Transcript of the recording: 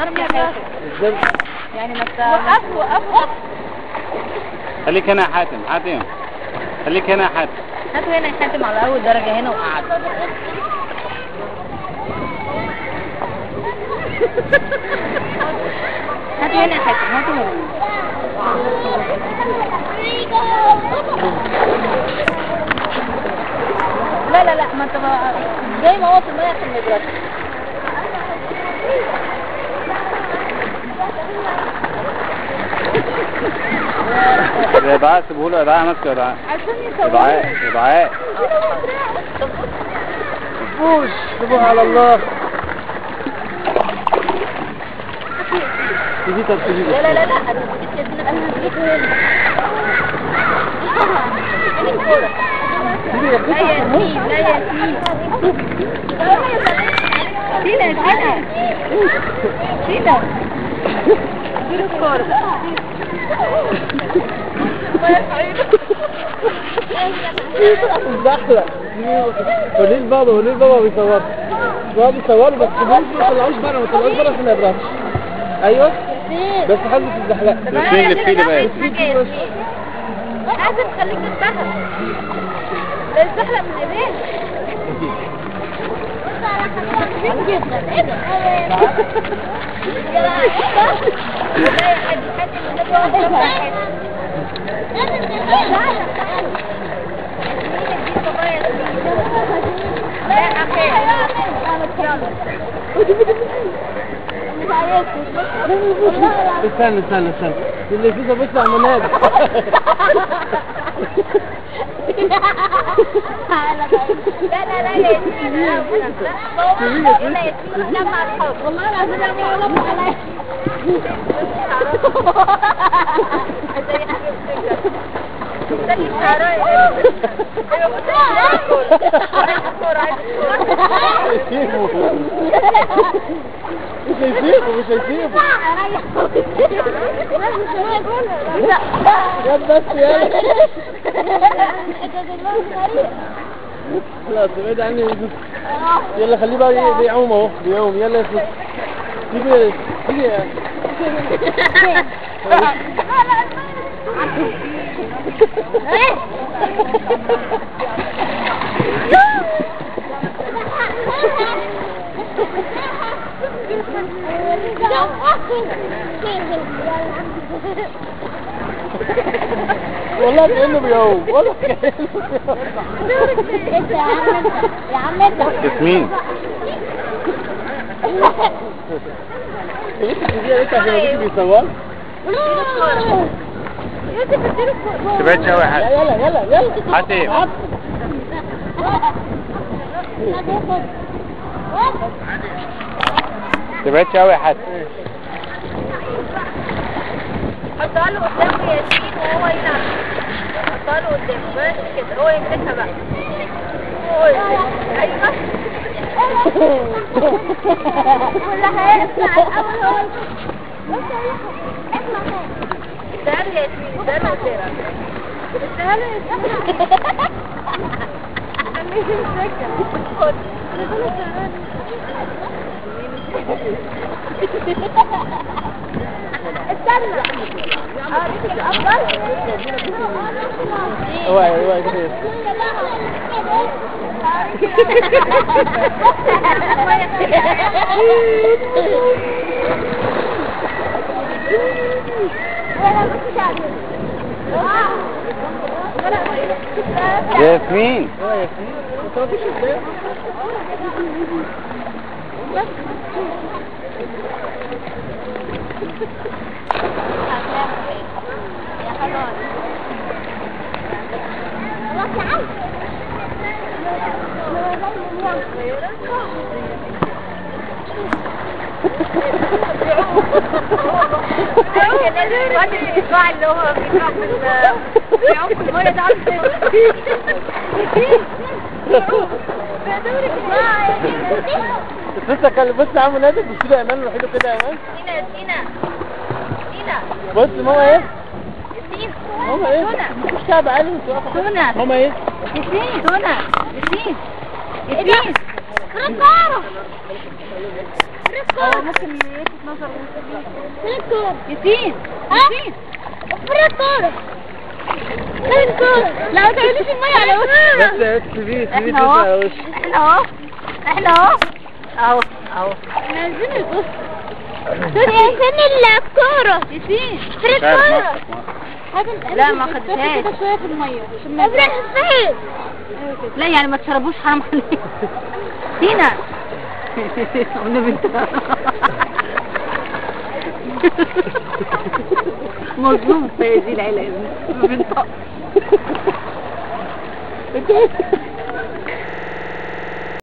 ضرب يا حاتم. يعني ما وقفوا. خليك هنا يا حاتم. خليك هنا يا حاتم. هاتوا هنا يا حاتم على أول درجة هنا وقعد. هاتوا هنا يا حاتم، هاتوا هنا. لا ما انت زي ما هو في المية في المدرسة. يا دعاء سيبهوله، يا دعاء ماسكه، يا دعاء. عشان يسووه. يا دعاء فوش سيبوها على الله. تجي طب تجي. لا انا هديك هنا. لا ياسمين شيلة اديله الكورة. الزحلة قولي لبابا بيصور. بابا بيصور بس ما طلعوش بره في الابراج. ايوه بس حد في الزحلقة. ياسمين اللي في ايدي بقى. لازم تخليك تتبهر. لا الزحلق من ايديك. جدا ايه ده؟ استنى اللي فيه بيطلع منابع. لا ياسمين لا ياسمين لما الحب والله العظيم انا لما عليا زي الحرايق. مش هيسيبه يا بس خلاص ابعد عني. يلا خليه بقى بيعوم اهو بيعوم. يلا يا سيدي تيجي والله كأنه بيعوم والله كأنه بيعوم. يا عم انت ياسمين انت عشان بيصور. تبعدش قوي يا حاتم. يلا حاتم تبعدش قوي يا حاتم. حطها له قدامه ياسمين وهو يلعب. حطها له قدامه بس كده هو يمسكها بقى. ايوه كلها هيطلع الاول هو اديها له ياسمين اديها له قدامه. اديها له ياسمين. خليه يمسكها. خد استنى اوريك الافضل. اوعي كده. ياسمين الواد الإسبوع اللي هو بيعوم في المية ده بص يا عم نادر بص له يا ايمان روحي له كده يا ايمان. سينا بص ماما ايه؟ ياسين ماما ايه؟ مش تعب عالي انت واقفه. سونا ماما ايه؟ ياسين سونا ياسين ممكن يلفت نظر فين الكورة؟ ياسين ياسين فين الكورة؟ فين الكورة؟ لا ما تعمليش المية على وشك بس سيبيه احنا اهو احنا اهو اهو احنا عايزين البص فين الكورة؟ ياسين فين الكورة؟ لا ما خدتهاش كده شوية في المية عشان ما فين؟ لا يعني ما تشربوش حرام عليك سينا والنبي مظلوم في هذه العيلة يا ابني